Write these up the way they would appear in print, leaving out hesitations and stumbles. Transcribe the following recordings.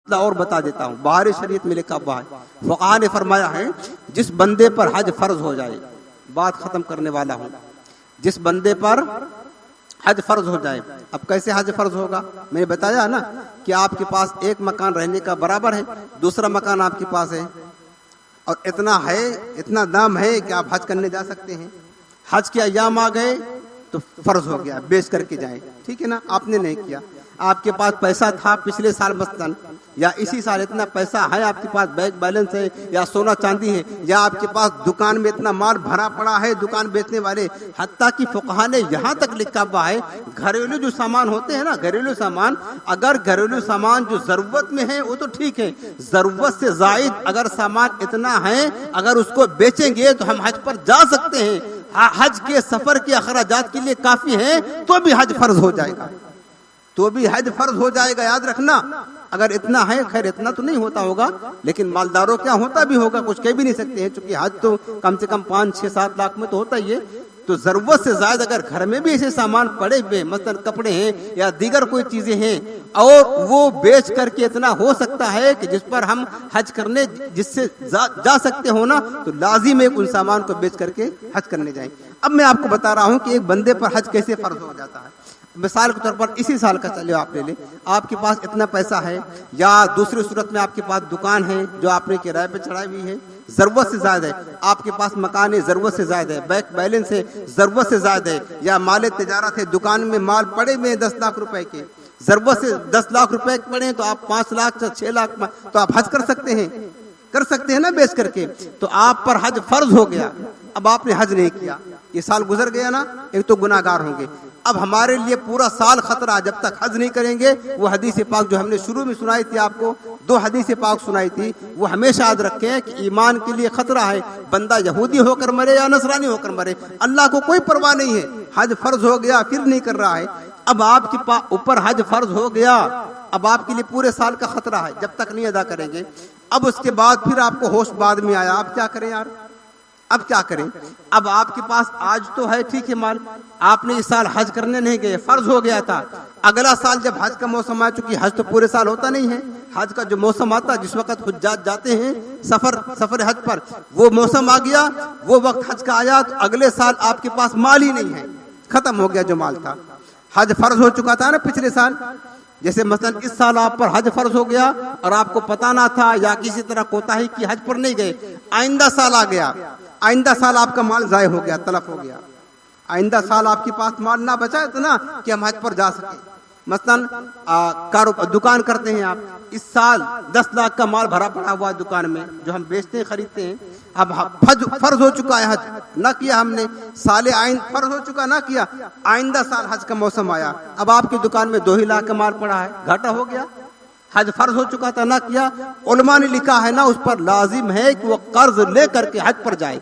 और बता देता हूँ, बाहर शरीयत में लिखा हुआ है, फुक़हा ने फरमाया है जिस बंदे पर हज फर्ज हो जाए, बात खत्म करने वाला हूँ, जिस बंदे पर हज फर्ज हो जाए। अब कैसे हज फर्ज होगा? मैंने बताया ना कि आपके पास एक मकान रहने का बराबर है, दूसरा मकान आपके पास है और इतना है, इतना दाम है कि आप हज करने जा सकते हैं। हज के अय्याम आ गए तो फर्ज हो गया, बेच करके जाएं, ठीक है ना। आपने नहीं किया, आपके पास पैसा था पिछले साल मसलन, या इसी साल इतना पैसा है आपके पास, बैंक बैलेंस है या सोना चांदी है, या आपके पास दुकान में इतना माल भरा पड़ा है, दुकान बेचने वाले, हत्ता कि फुक़हा ने यहाँ तक लिखा हुआ है घरेलू जो सामान होते हैं ना, घरेलू सामान, अगर घरेलू सामान जो जरूरत में है वो तो ठीक है, जरूरत से जायद अगर सामान इतना है, अगर उसको बेचेंगे तो हम हज पर जा सकते हैं, हज के सफर के अखराजात के लिए काफी है, तो भी हज फर्ज हो जाएगा, तो भी हज फर्ज हो जाएगा। याद रखना, अगर इतना है, खैर इतना तो नहीं होता होगा, लेकिन मालदारों क्या होता भी होगा, कुछ कह भी नहीं सकते हैं, क्योंकि हज तो कम से कम 5-6-7 लाख में तो होता ही है। तो जरूरत से ज्यादा अगर घर में भी ऐसे सामान पड़े हुए, मतलब कपड़े हैं या दीगर कोई चीजें हैं, और वो बेच करके इतना हो सकता है कि जिस पर हम हज करने जिससे जा सकते हो ना, तो लाजिम है उन सामान को बेच करके हज करने जाएं। अब मैं आपको बता रहा हूँ कि एक बंदे पर हज कैसे फर्ज हो जाता है। मिसाल के तौर पर इसी साल का चलिए आप ले लें, आपके पास इतना पैसा है, या दूसरी सूरत में आपके पास दुकान है जो आपने किराए पे चढ़ाई हुई है, जरूरत से ज्यादा है, आपके पास मकान है, जरूरत से ज्यादा है, बैंक बैलेंस है, जरूरत से ज्यादा है, या माल तिजारत है, दुकान में माल पड़े हुए 10 लाख रुपए के, जरूरत से 10 लाख रुपए पड़े तो आप 5 लाख से 6 लाख तो आप हज कर सकते हैं ना बेच करके, तो आप पर हज फर्ज हो गया। अब आपने हज नहीं किया, ये साल गुजर गया ना, एक तो गुनाहगार होंगे। अब हमारे लिए पूरा साल खतरा, जब तक हज नहीं करेंगे। वो हदीस पाक जो हमने शुरू में सुनाई थी आपको, 2 हदीस पाक सुनाई थी, वो हमेशा याद रखें कि ईमान के लिए खतरा है, बंदा यहूदी होकर मरे या नसरानी होकर मरे, अल्लाह को कोई परवाह नहीं है। हज फर्ज हो गया फिर नहीं कर रहा है, अब आपके ऊपर हज फर्ज हो गया, अब आपके लिए पूरे साल का खतरा है जब तक नहीं अदा करेंगे। अब उसके बाद फिर आपको होश बाद में आया, आप क्या करें यार, अब क्या करें? अब आपके पास आज तो है, ठीक है माल, आपने इस साल हज करने नहीं गए, फर्ज हो गया था, अगला साल जब हज का मौसम आया, चूंकि हज तो पूरे साल होता नहीं है, हज का जो मौसम आता जिस वक्त हुज्जाज जाते हैं सफर हज पर, वो मौसम आ गया, वो वक्त हज का आया, तो अगले साल आपके पास माल ही नहीं है, खत्म हो गया जो माल था। हज फर्ज हो चुका था ना पिछले साल, जैसे मसलन इस साल आप पर हज फर्ज हो गया और आपको पता ना था या किसी तरह कोताही की हज पर नहीं गए, आइंदा साल आ गया, आइंदा साल आपका माल जाय हो गया, तलफ हो गया, आइंदा साल आपके पास माल ना बचा इतना कि हम हज पर जा सके। मसलन दुकान करते हैं आप, इस साल 10 लाख का माल भरा पड़ा हुआ है दुकान में जो हम बेचते हैं खरीदते हैं, अब फर्ज हो चुका है, हज ना किया हमने, साले आइन फर्ज हो चुका ना किया, आइंदा साल हज का मौसम आया, अब आपकी दुकान में 2 ही लाख का माल पड़ा है, घाटा हो गया, हज फर्ज हो चुका था ना किया। उलमा ने लिखा है ना, उस पर लाजिम है कि वो कर्ज लेकर के हज पर जाए।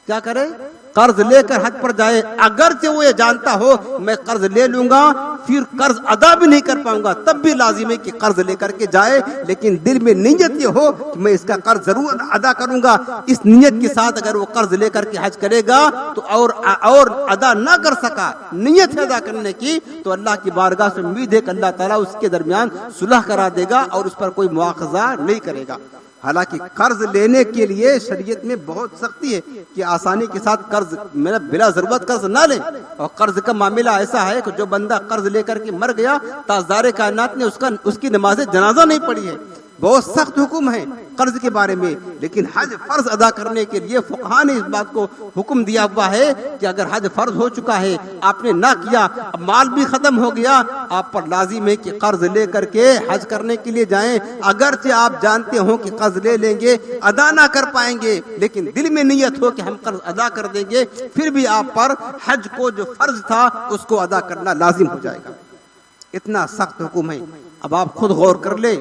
क्या करे? कर्ज लेकर हज पर जाए, अगरचे वो ये जानता हो मैं कर्ज ले लूंगा फिर कर्ज अदा भी नहीं कर पाऊंगा, तब भी लाजिम है कि कर्ज लेकर के जाए, लेकिन दिल में नीयत ये हो कि मैं इसका कर्ज जरूर अदा करूंगा, इस नीयत के साथ अगर वो कर्ज लेकर के हज करेगा तो और अदा ना कर सका, नीयत है अदा करने की, तो अल्लाह की बारगाह से उम्मीद है कि अल्लाह ताला उसके दरमियान सुलह करा देगा और उस पर कोई मुआखजा नहीं करेगा। हालांकि कर्ज लेने के लिए शरीयत में बहुत सख्ती है कि आसानी के साथ कर्ज मेरा बिला जरूरत कर्ज ना ले, और कर्ज का मामला ऐसा है कि जो बंदा कर्ज लेकर के मर गया, ताज़दार कायनात ने उसकी नमाज जनाजा नहीं पढ़ी है, बहुत सख्त हुक्म है कर्ज के बारे में। लेकिन हज फर्ज अदा करने के लिए फुक़हा ने इस बात को हुक्म दिया हुआ है कि अगर हज फर्ज हो चुका है, आपने ना किया, अब माल भी खत्म हो गया, आप पर लाजिम है कि कर्ज ले करके हज करने के लिए जाएं, अगरचे आप जानते हो कि कर्ज ले लेंगे, अदा ना कर पाएंगे, लेकिन दिल में नियत हो कि हम कर्ज अदा कर देंगे, फिर भी आप पर हज को जो फर्ज था उसको अदा करना लाजिम हो जाएगा। इतना सख्त हुक्म है। अब आप खुद गौर कर ले,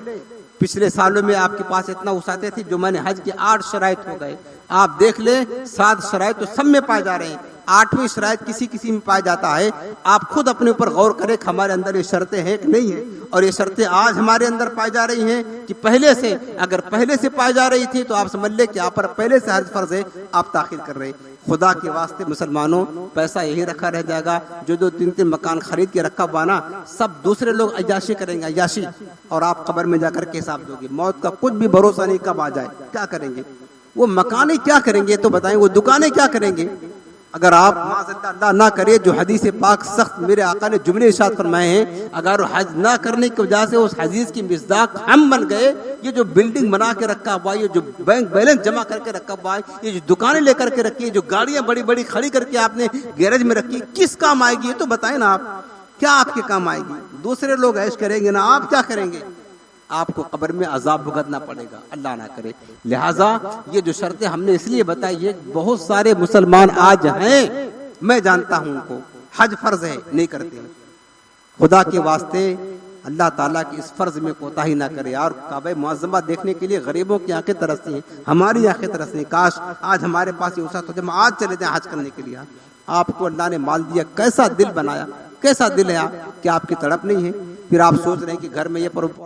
पिछले सालों में आपके पास इतना वसाते थी, जो मैंने हज के 8 शराइत हो गए, आप देख ले 7 शराइत तो सब में पाए जा रहे हैं, 8वीं शराइत किसी में पाया जाता है। आप खुद अपने ऊपर गौर करें कि हमारे अंदर ये शर्तें हैं कि नहीं है, और ये शर्तें आज हमारे अंदर पाई जा रही हैं कि पहले से, अगर पहले से पाई जा रही थी तो आप समझ ले कि आप पर पहले से हज फर्ज है, आप ताखिर कर रहे हैं। खुदा के वास्ते मुसलमानों, पैसा यही रखा रह जाएगा। जो 2-3 मकान खरीद के रखा हुआ ना, सब दूसरे लोग अय्याशी करेंगे, अय्याशी, और आप कब्र में जाकर के हिसाब दोगे। मौत का कुछ भी भरोसा नहीं कब आ जाए। क्या करेंगे वो मकानें, क्या करेंगे तो बताएं, वो दुकानें क्या करेंगे। अगर आप अल्लाह ना करे, जो हदीस पाक सख्त मेरे आका ने जुमले इरशाद फरमाए हैं, अगर हज ना करने की वजह से उस हदीस की मिसदाक हम बन गए, ये जो बिल्डिंग बना के रखा हुआ, ये जो बैंक बैलेंस जमा करके रखा हुआ है, ये जो दुकानें लेकर के रखी है, जो गाड़ियां बड़ी बड़ी खड़ी करके आपने गैरेज में रखी, किस काम आएगी ये तो बताएं ना आप। क्या आपके काम आएगी? दूसरे लोग ऐश करेंगे ना, आप क्या करेंगे? आपको कब्र में अजाब भुगतना पड़ेगा, अल्लाह ना करे। लिहाजा ये जो शर्तें हमने इसलिए बताई है, बहुत सारे मुसलमान आज हैं, मैं जानता हूं, उनको हज फर्ज है, नहीं करते हैं। खुदा के वास्ते अल्लाह ताला की इस फर्ज में कोताही ना करे। और काबे मुअज़्ज़मा देखने के लिए गरीबों की आंखें तरसती हैं, हमारी आंखें तरसती हैं। काश आज हमारे पास ये वसात हो जाए, हम आज चले जाएं हज करने के लिए। आपको अल्लाह ने माल दिया, कैसा दिल बनाया, कैसा दिल है कि आपकी तड़प नहीं है। फिर आप सोच रहे हैं कि घर में ये